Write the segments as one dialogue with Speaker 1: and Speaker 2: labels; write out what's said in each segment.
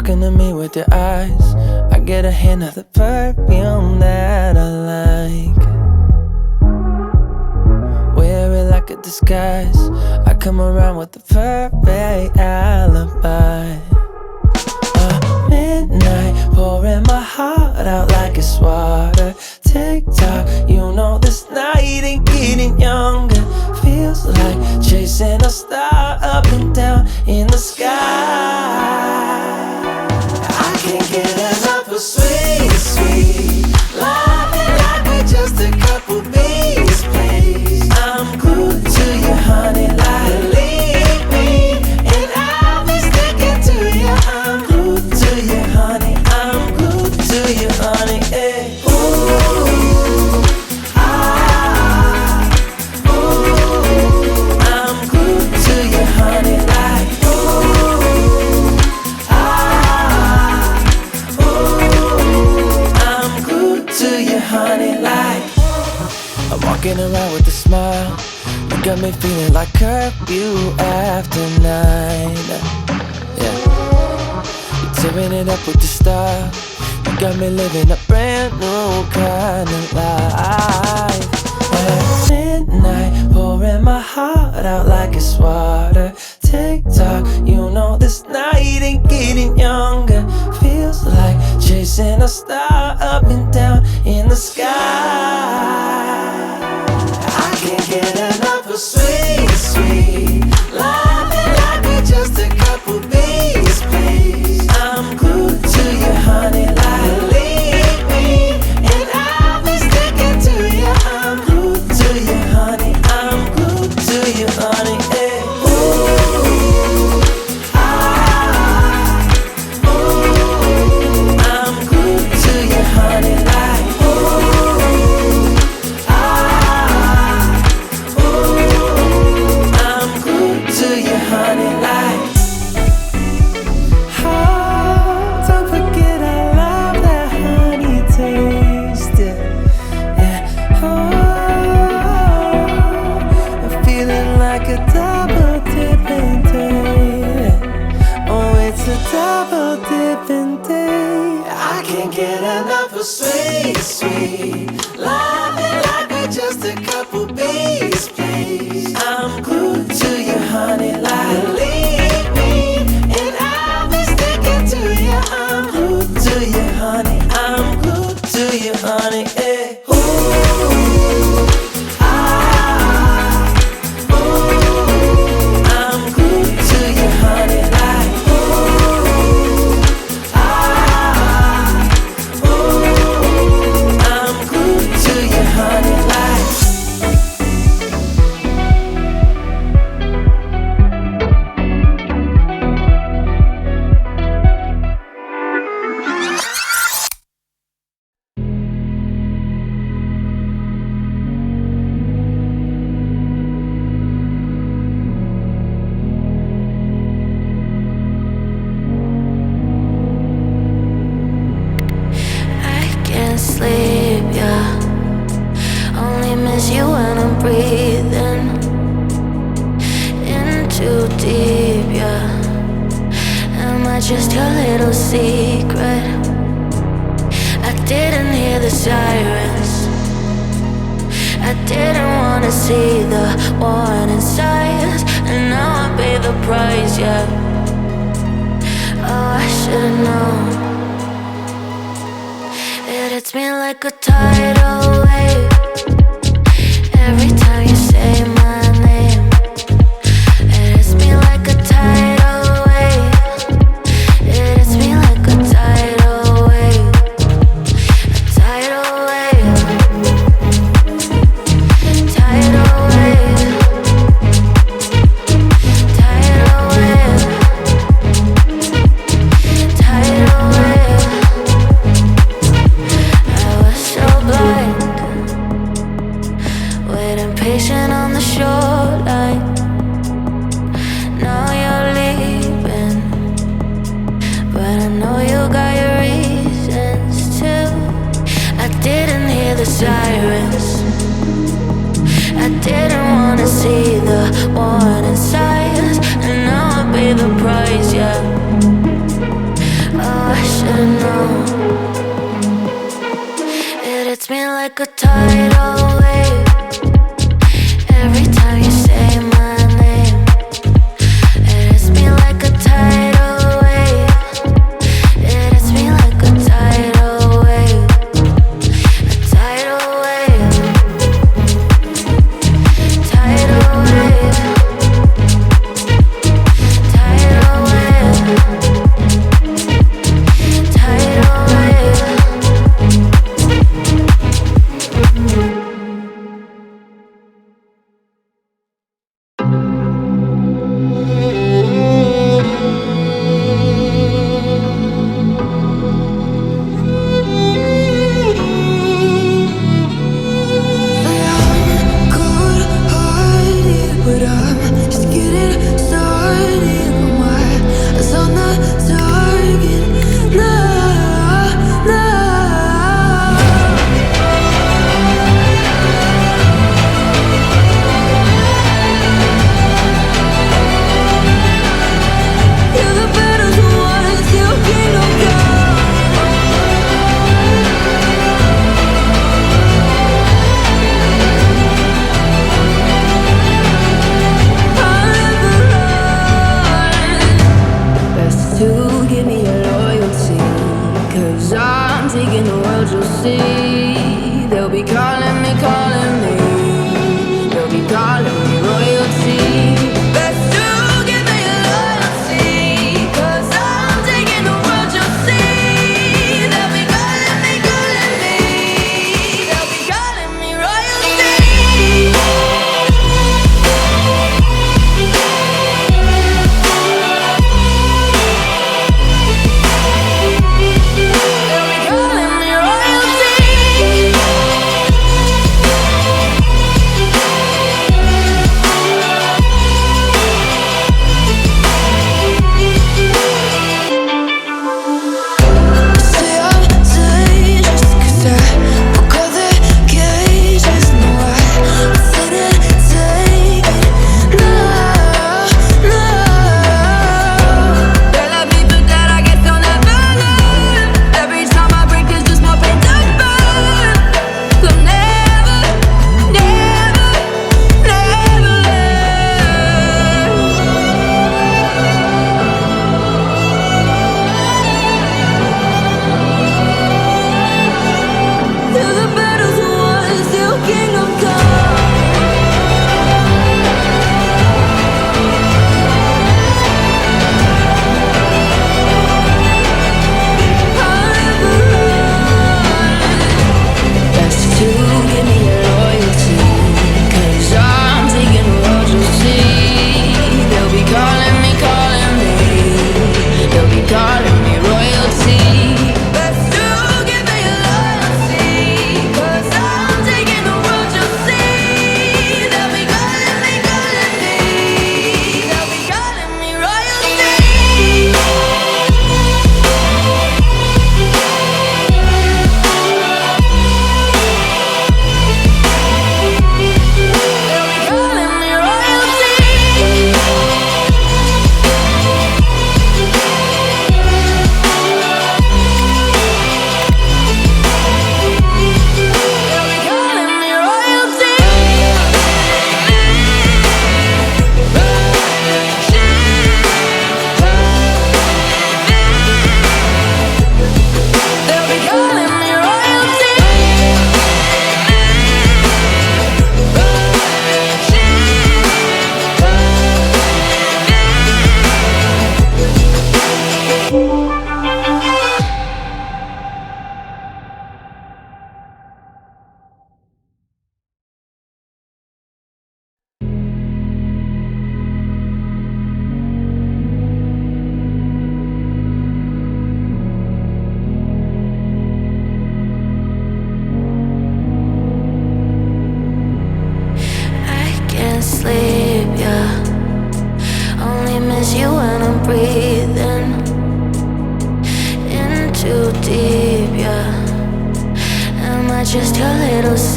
Speaker 1: talking to me with your eyes. I get a hint of the perfume that I like. Wear it like a disguise. I come around with the perfect alibi. Midnight, pouring my heart out like it's water. Tick-tock, you know this night ain't getting younger. Feels like chasing a star up and down in the sky. I can't get enough of sweet, sweet loving like we're just a couple bees, please. I'm glued to you, honey, like leave me, and I'll be sticking to you. I'm glued to you, honey, I'm glued to you, honey, hey. Ooh, ah, ooh, I'm glued to you, honey, like ooh, ah, ooh, I'm glued to you, honey, like. I'm walking around with a smile. You got me feeling like curfew after 9. Yeah, you're tearing it up with your style. You got me living a brand new kind of life. At midnight, pouring my heart out like it's water. Tick-tock, you know this night ain't getting younger. Feels like chasing a star up and down in the sky. I can't get enough of sweet, sweet loving like we're just a couple bees, please. I'm glued to you, honey, like leave me, and I'll be sticking to you. I'm glued to you, honey, I'm glued to you, honey, hey. Ooh, ah, ooh, I'm glued to you, honey, like ooh, ah, ooh, I'm glued to you, honey, like. Oh, don't forget I love that honey taste, yeah. Oh, I'm feeling like a double dipping day. Oh, it's a double dipping day. I can't get enough of sweet, sweet loving like we're just a couple bees, please. I'm glued to you, honey, like leave me, and I'll be sticking to you. I'm glued to you, honey, I'm glued to you, honey, hey. Ooh, ah, ooh, I'm glued to you, honey, like ooh, ah, ooh, I'm glued to you, honey, like.
Speaker 2: I can't sleep, yeah. Only miss you when I'm breathing in too deep, yeah. Am I just your little secret? I didn't hear the sirens. I didn't wanna see the warning signs, and now I pay the price, yeah. Oh, I should've known. It hits me like a tidal wave every time you say my name. It hits me like a tidal wave. It hits me like a tidal wave. A tidal wave. Tidal wave. Tidal wave. Tidal wave. I was so blind.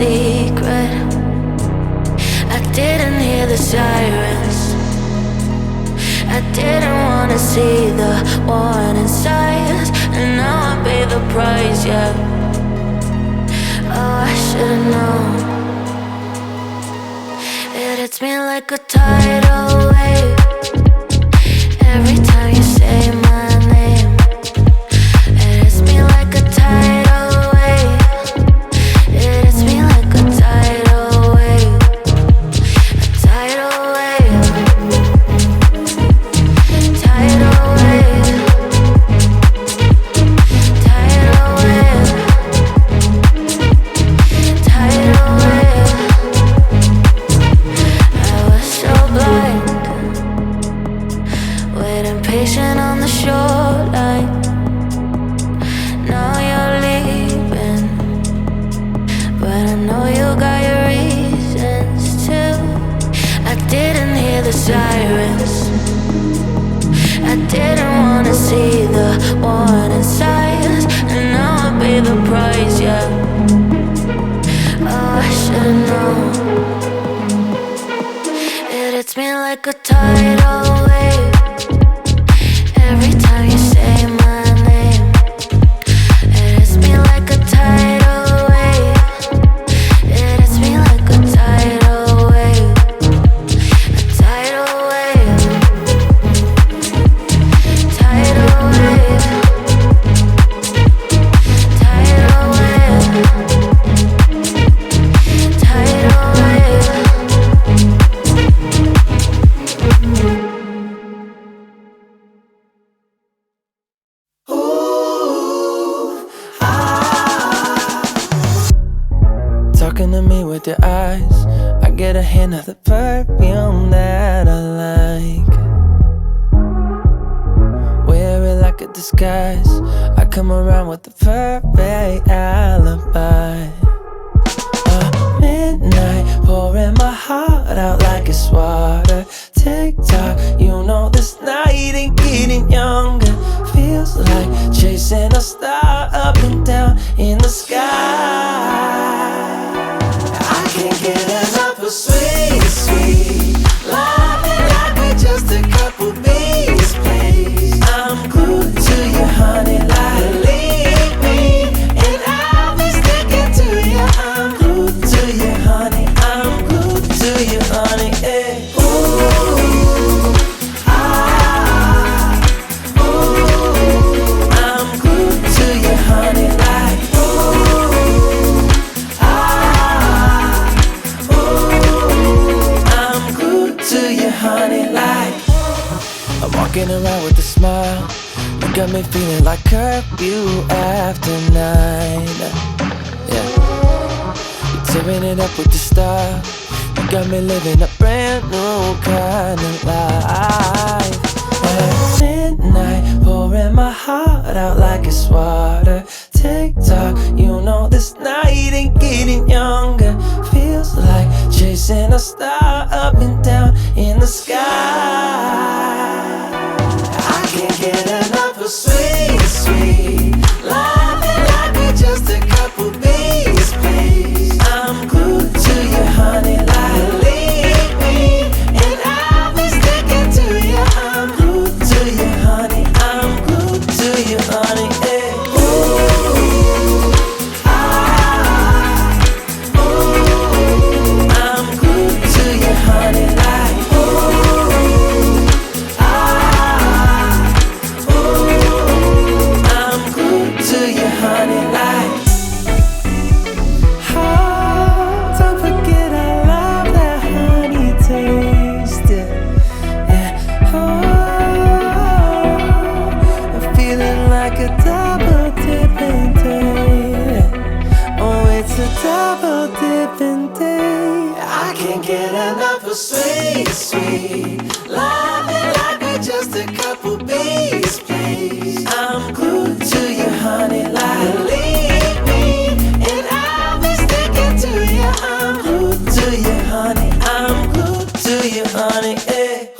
Speaker 2: secret. I didn't hear the sirens. I didn't wanna see the warning signs, and now I pay the price, yeah. Oh, I should've known. It hits me like a tidal wave every time you say my name. It hits me like a tidal wave. It hits me like a tidal wave. A tidal wave. Tidal wave. Tidal wave. Tidal wave. I was so blind, waiting patient on the shoreline. Now you're leaving, but I know you got your reasons too. I didn't hear the sirens. I didn't wanna see the warning signs, and now I pay the price, yeah. Oh, I should've known. It hits me like a tidal wave every time you say my name. It hits me like a tidal wave. It hits me like a tidal wave. A tidal wave. Tidal wave. Tidal wave. Tidal wave.
Speaker 1: Talking to me with your eyes, I get a hint of the perfume that I like. Wear it like a disguise, I come around with the perfect alibi. Midnight, pouring my heart out like it's water. Tick-tock, you know this night ain't getting younger. Feels like chasing a star up and down in the sky. I can't get enough of sweet, sweet loving like we're just a couple bees, please. I'm glued to you, honey, like leave me, and I'll be sticking to you. I'm glued to you, honey. I'm glued to you, honey. Hey. Ooh, ah, ooh. I'm glued to you, honey, like ooh, ah, ooh. I'm glued to you, honey, like. I'm walking around with a smile. You got me feeling like curfew after 9. Yeah. You're tearing it up with the style. You got me living a brand new kind of life. At midnight, pouring my heart out like it's water. Tick-tock, you know this night ain't getting younger. Feels like chasing a star up and down in the sky. I can't get enough of sweet, sweet loving like we're just a couple bees, please. I'm glued to you, honey, like leave me, and I'll be sticking to you. I'm glued to you, honey. I'm glued to you, honey. Hey. Ooh, ah, ooh. I'm glued to you, honey, like ooh, ah, ooh. I'm glued to you, honey, like. Oh, don't forget I love that honey taste. Yeah. Oh, I'm feeling like a double dipping day. Oh, it's a double dipping day. I can't get enough of sweet, sweet loving like we're just a couple bees, please. I'm glued to you, honey, like leave me, and I'll be sticking to you. I'm glued to you, honey. I'm glued to you, honey. Hey.